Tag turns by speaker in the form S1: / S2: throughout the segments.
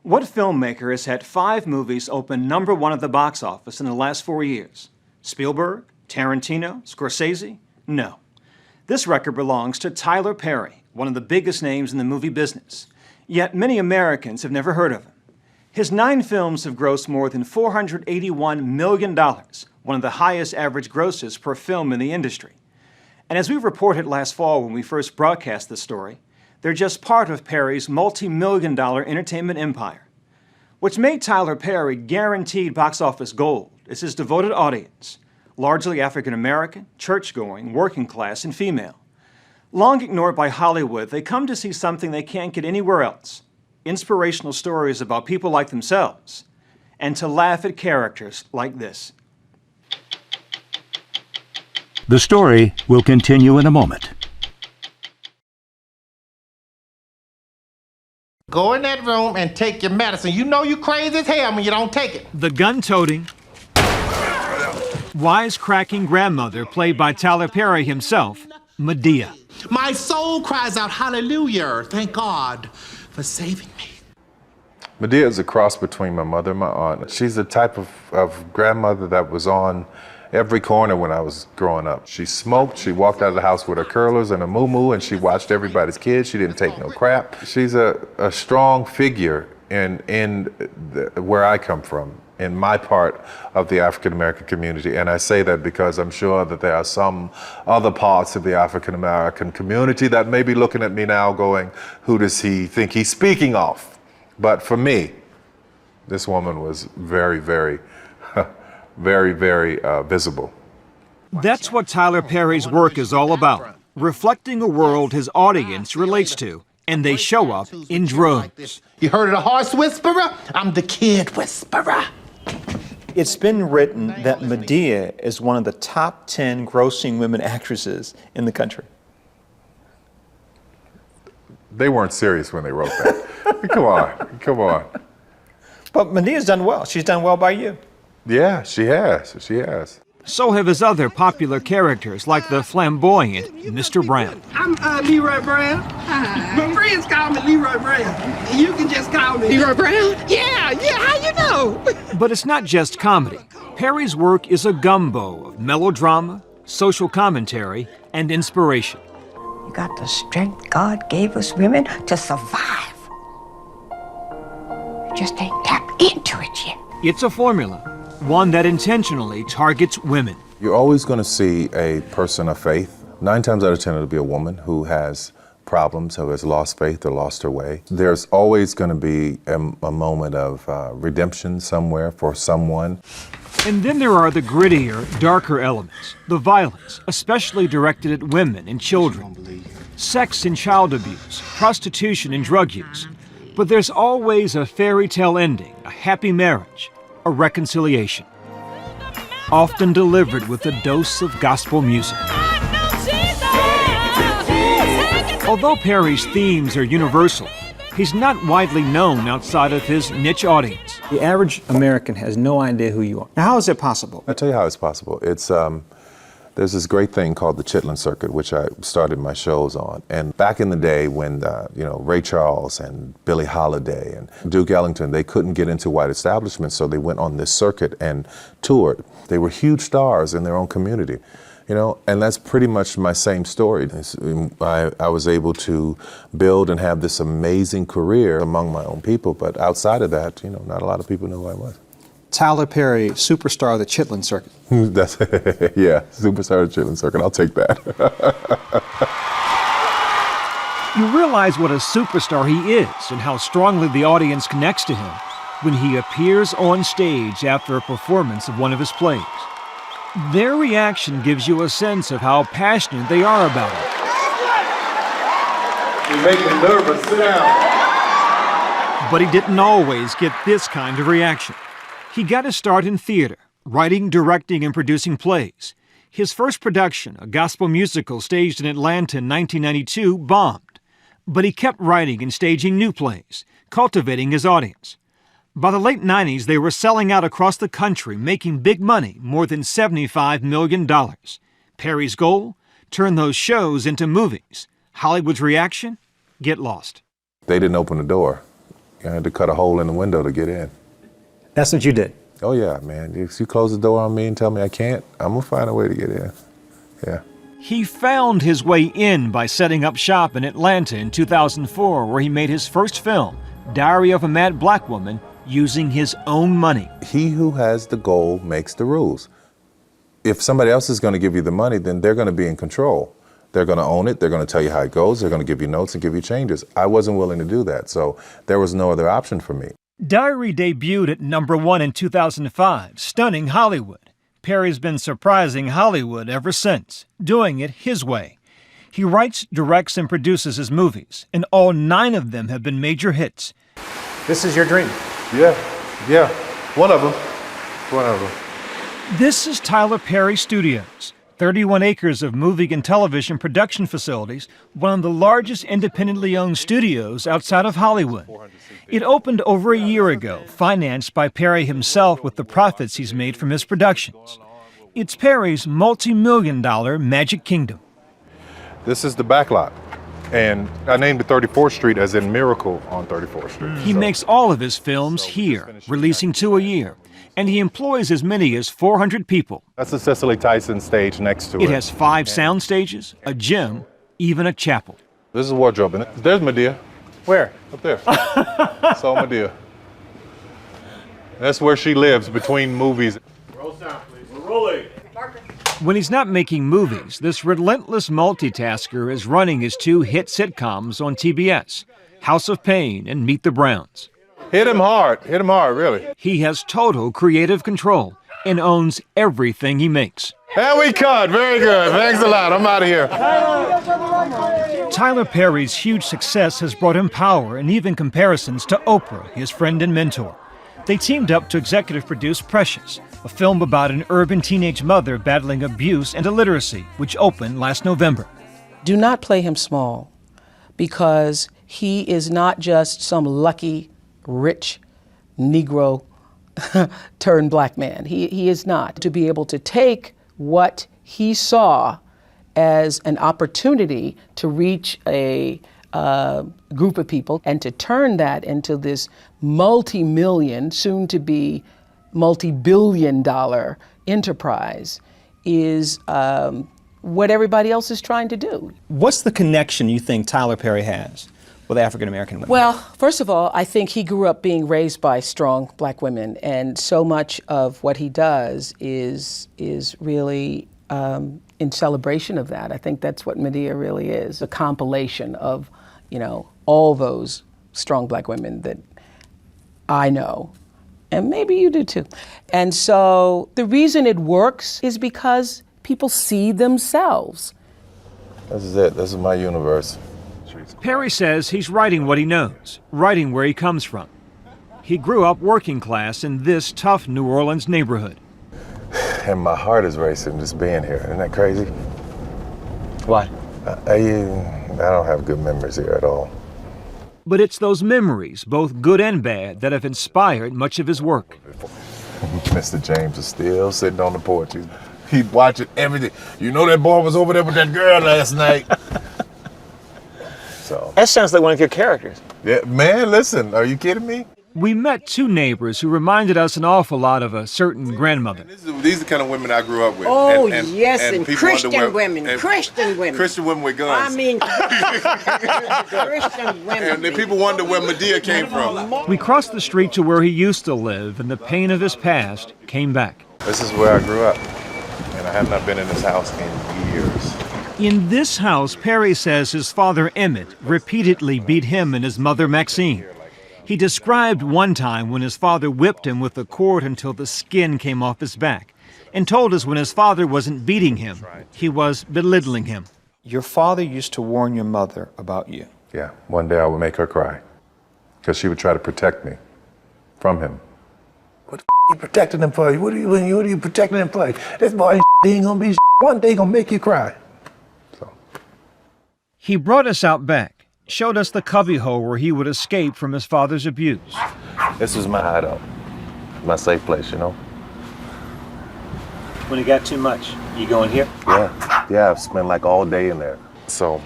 S1: What filmmaker has had 5 movies open #1 at the box office in the last 4 years? Spielberg? Tarantino? Scorsese? No. This record belongs to Tyler Perry, one of the biggest names in the movie business. Yet many Americans have never heard of him. His 9 films have grossed more than $481 million, one of the highest average grosses per film in the industry. And as we reported last fall when we first broadcast this story, they're just part of Perry's multi-million-dollar entertainment empire. What's made Tyler Perry guaranteed box office gold is his devoted audience, largely African-American, church-going, working class, and female. Long ignored by Hollywood, they come to see something they can't get anywhere else: inspirational stories about people like themselves, and to laugh at characters like this.
S2: The story will continue in a moment.
S3: Go in that room and take your medicine. You know you crazy as hell when you don't take it.
S1: The gun-toting, wisecracking grandmother, played by Tyler Perry himself, Madea.
S3: My soul cries out hallelujah. Thank God for saving me.
S4: Madea is a cross between my mother and my aunt. She's the type of grandmother that was on every corner when I was growing up. She smoked, she walked out of the house with her curlers and a muumuu, and she watched everybody's kids. She didn't take no crap. She's a strong figure in where I come from, in my part of the African-American community. And I say that because I'm sure that there are some other parts of the African-American community that may be looking at me now going, who does he think he's speaking of? But for me, this woman was very, very visible.
S1: That's what Tyler Perry's work is all about, reflecting a world his audience relates to, and they show up in droves.
S3: You heard of the horse whisperer? I'm the kid whisperer.
S1: It's been written that Madea is one of the top 10 grossing women actresses in the country.
S4: They weren't serious when they wrote that. Come on.
S1: But Medea's done well. She's done well by you.
S4: Yeah, she has.
S1: So have his other popular characters, like the flamboyant Mr. Brown.
S5: I'm Leroy Brown. Hi. My friends call me Leroy Brown. You can just call me Leroy Brown? Yeah, how you know?
S1: But it's not just comedy. Perry's work is a gumbo of melodrama, social commentary, and inspiration.
S6: You got the strength God gave us women to survive. You just ain't tapped into it yet.
S1: It's a formula, one that intentionally targets women.
S4: You're always going to see a person of faith. 9 times out of 10 it'll be a woman who has problems, who has lost faith or lost her way. There's always going to be a moment of redemption somewhere for someone.
S1: And then there are the grittier, darker elements, the violence, especially directed at women and children, sex and child abuse, prostitution and drug use. But there's always a fairy tale ending, a happy marriage, a reconciliation, often delivered with a dose of gospel music. Although Perry's themes are universal, he's not widely known outside of his niche audience. The average American has no idea who you are. Now, how is it possible?
S4: I'll tell you how it's possible. It's there's this great thing called the Chitlin Circuit, which I started my shows on. And back in the day when, Ray Charles and Billie Holiday and Duke Ellington, they couldn't get into white establishments, so they went on this circuit and toured. They were huge stars in their own community, and that's pretty much my same story. I was able to build and have this amazing career among my own people, but outside of that, not a lot of people knew who I was.
S1: Tyler Perry, superstar of the Chitlin Circuit.
S4: That's yeah, superstar of the Chitlin Circuit. I'll take that.
S1: You realize what a superstar he is and how strongly the audience connects to him when he appears on stage after a performance of one of his plays. Their reaction gives you a sense of how passionate they are about it.
S4: You make me nervous. Sit down.
S1: But he didn't always get this kind of reaction. He got his start in theater, writing, directing, and producing plays. His first production, a gospel musical staged in Atlanta in 1992, bombed. But he kept writing and staging new plays, cultivating his audience. By the late 90s, they were selling out across the country, making big money, more than $75 million. Perry's goal? Turn those shows into movies. Hollywood's reaction? Get lost.
S4: They didn't open the door. I had to cut a hole in the window to get in.
S1: That's what you did.
S4: Oh yeah, man. If you close the door on me and tell me I can't, I'm gonna find a way to get in. Yeah.
S1: He found his way in by setting up shop in Atlanta in 2004, where he made his first film, Diary of a Mad Black Woman, using his own money.
S4: He who has the goal makes the rules. If somebody else is going to give you the money, then they're going to be in control. They're going to own it. They're going to tell you how it goes. They're going to give you notes and give you changes. I wasn't willing to do that, so there was no other option for me.
S1: Diary debuted at #1 in 2005, stunning Hollywood. Perry's been surprising Hollywood ever since, doing it his way. He writes, directs, and produces his movies, and all 9 of them have been major hits. This is your dream.
S4: Yeah. One of them.
S1: This is Tyler Perry Studios, 31 acres of movie and television production facilities, one of the largest independently owned studios outside of Hollywood. It opened over a year ago, financed by Perry himself with the profits he's made from his productions. It's Perry's multi-million-dollar Magic Kingdom.
S4: This is the back lot. And I named it 34th Street as in Miracle on 34th Street.
S1: He makes all of his films here, releasing 2 a year, and he employs as many as 400 people.
S4: That's the Cicely Tyson stage next to it.
S1: It has 5 sound stages, a gym, even a chapel.
S4: This is wardrobe. And there's Madea.
S1: Where?
S4: Up there. So Madea. That's where she lives between movies.
S7: Roll sound, please. We're rolling.
S1: When he's not making movies, this relentless multitasker is running his 2 hit sitcoms on TBS, House of Pain and Meet the Browns.
S4: Hit him hard, really.
S1: He has total creative control and owns everything he makes.
S4: And we cut, very good. Thanks a lot, I'm out of here.
S1: Tyler Perry's huge success has brought him power and even comparisons to Oprah, his friend and mentor. They teamed up to executive produce Precious, a film about an urban teenage mother battling abuse and illiteracy, which opened last November.
S8: Do not play him small, because he is not just some lucky, rich Negro turned black man. He is not. To be able to take what he saw as an opportunity to reach a group of people and to turn that into this multi-million, soon to be multi-billion-dollar enterprise is what everybody else is trying to do.
S9: What's the connection you think Tyler Perry has with African American women?
S8: Well, first of all, I think he grew up being raised by strong black women, and so much of what he does is really in celebration of that. I think that's what Madea really is, a compilation of, all those strong black women that I know, and maybe you do too. And so the reason it works is because people see themselves.
S4: This is it, this is my universe.
S1: Perry says he's writing what he knows, writing where he comes from. He grew up working class in this tough New Orleans neighborhood.
S4: And my heart is racing just being here. Isn't that crazy?
S9: Why?
S4: I don't have good memories here at all.
S1: But it's those memories, both good and bad, that have inspired much of his work.
S4: Mr. James is still sitting on the porch. He's watching everything. You know that boy was over there with that girl last night. So.
S9: That sounds like one of your characters.
S4: Yeah, man, listen, are you kidding me?
S1: We met 2 neighbors who reminded us an awful lot of a certain grandmother.
S4: These are the kind of women I grew up with.
S10: Oh, yes, and Christian women.
S4: Christian women with guns.
S10: I mean, Christian women.
S4: And people wonder where Madea came from.
S1: We crossed the street to where he used to live, and the pain of his past came back.
S4: This is where I grew up, and I have not been in this house in years.
S1: In this house, Perry says his father Emmett repeatedly beat him and his mother Maxine. He described one time when his father whipped him with a cord until the skin came off his back, and told us when his father wasn't beating him, he was belittling him.
S9: Your father used to warn your mother about you.
S4: Yeah, one day I would make her cry, because she would try to protect me from him.
S11: What the you protecting him for? What are you protecting him for? This boy ain't gonna be one day gonna make you cry.
S4: So.
S1: He brought us out back, showed us the cubbyhole where he would escape from his father's abuse.
S4: This was my hideout, my safe place,
S9: When it got too much, you go in here?
S4: Yeah, I've spent like all day in there. So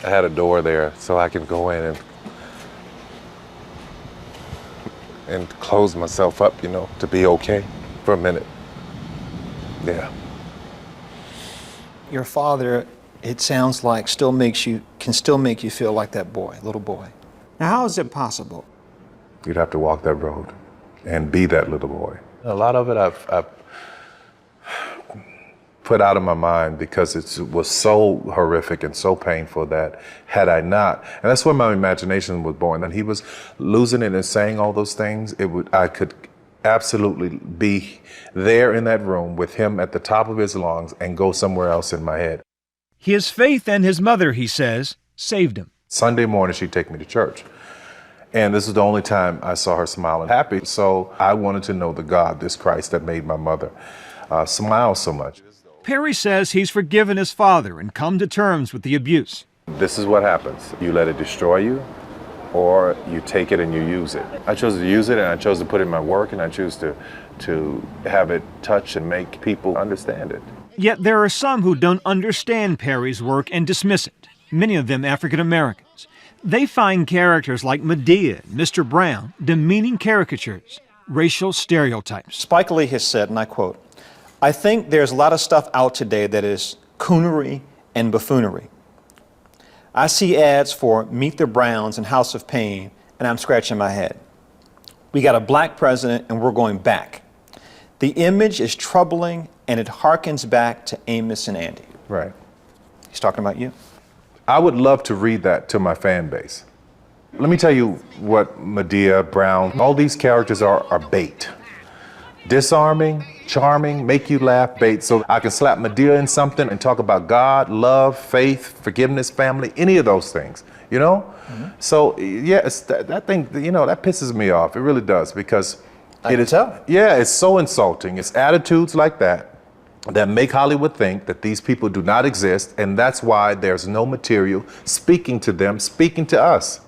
S4: I had a door there so I can go in and and close myself up, to be okay for a minute. Yeah.
S9: Your father, it sounds like, can still make you feel like that boy, little boy. Now, how is it possible?
S4: You'd have to walk that road and be that little boy. A lot of it I've put out of my mind because it was so horrific and so painful that had I not, and that's where my imagination was born, that he was losing it and saying all those things, I could absolutely be there in that room with him at the top of his lungs and go somewhere else in my head.
S1: His faith and his mother, he says, saved him.
S4: Sunday morning, she'd take me to church. And this is the only time I saw her smiling happy. So I wanted to know the God, this Christ that made my mother smile so much.
S1: Perry says he's forgiven his father and come to terms with the abuse.
S4: This is what happens. You let it destroy you, or you take it and you use it. I chose to use it, and I chose to put it in my work, and I choose to have it touch and make people understand it.
S1: Yet there are some who don't understand Perry's work and dismiss it, many of them African Americans. They find characters like Madea and Mr. Brown demeaning caricatures, racial stereotypes.
S9: Spike Lee has said, and I quote, "I think there's a lot of stuff out today that is coonery and buffoonery. I see ads for Meet the Browns and House of Pain, and I'm scratching my head. We got a black president, and we're going back. The image is troubling, and it harkens back to Amos and Andy."
S4: Right.
S9: He's talking about you.
S4: I would love to read that to my fan base. Let me tell you what Madea, Brown, all these characters are bait. Disarming, charming, make you laugh bait. So I can slap Madea in something and talk about God, love, faith, forgiveness, family, any of those things, Mm-hmm. So yeah, that thing, that pisses me off. It really does, because it's so insulting. It's attitudes like that make Hollywood think that these people do not exist, and that's why there's no material speaking to them, speaking to us.